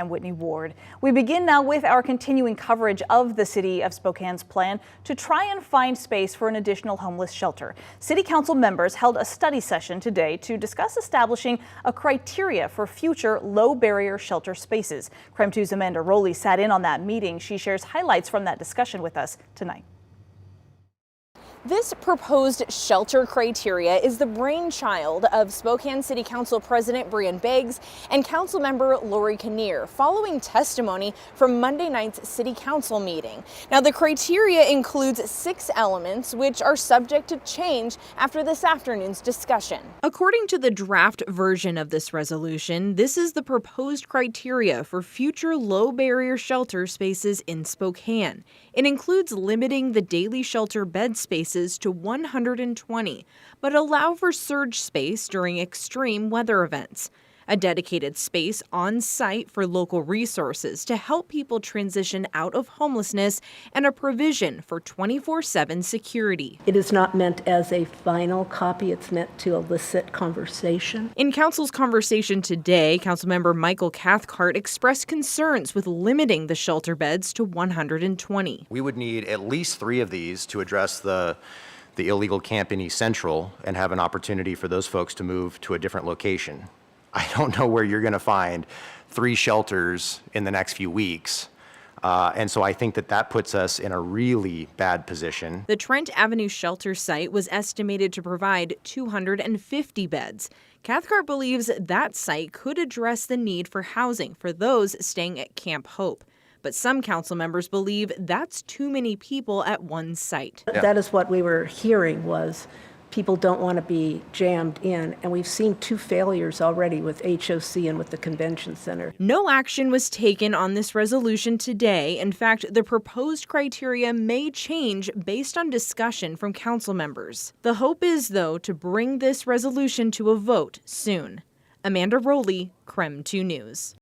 I'm Whitney Ward. We begin now with our continuing coverage of the City of Spokane's plan to try and find space for an additional homeless shelter. City Council members held a study session today to discuss establishing a criteria for future low-barrier shelter spaces. KREM 2's Amanda Rowley sat in on that meeting. She shares highlights from that discussion with us tonight. This proposed shelter criteria is the brainchild of Spokane City Council President Brian Beggs and Councilmember Lori Kinnear following testimony from Monday night's City Council meeting. Now, the criteria includes 6 elements which are subject to change after this afternoon's discussion. According to the draft version of this resolution, this is the proposed criteria for future low-barrier shelter spaces in Spokane. It includes limiting the daily shelter bed space to 120, but allow for surge space during extreme weather events. A dedicated space on site for local resources to help people transition out of homelessness, and a provision for 24/7 security. It is not meant as a final copy. It's meant to elicit conversation. In Council's conversation today, Councilmember Michael Cathcart expressed concerns with limiting the shelter beds to 120. We would need at least 3 of these to address the illegal camp in East Central and have an opportunity for those folks to move to a different location. I don't know where you're going to find 3 shelters in the next few weeks. And so I think that puts us in a really bad position. The Trent Avenue shelter site was estimated to provide 250 beds. Cathcart believes that site could address the need for housing for those staying at Camp Hope. But some council members believe that's too many people at one site. Yeah. That is what we were hearing, was people don't want to be jammed in, and we've seen 2 failures already with HOC and with the convention center. No action was taken on this resolution today. In fact, the proposed criteria may change based on discussion from council members. The hope is, though, to bring this resolution to a vote soon. Amanda Rowley, KREM 2 News.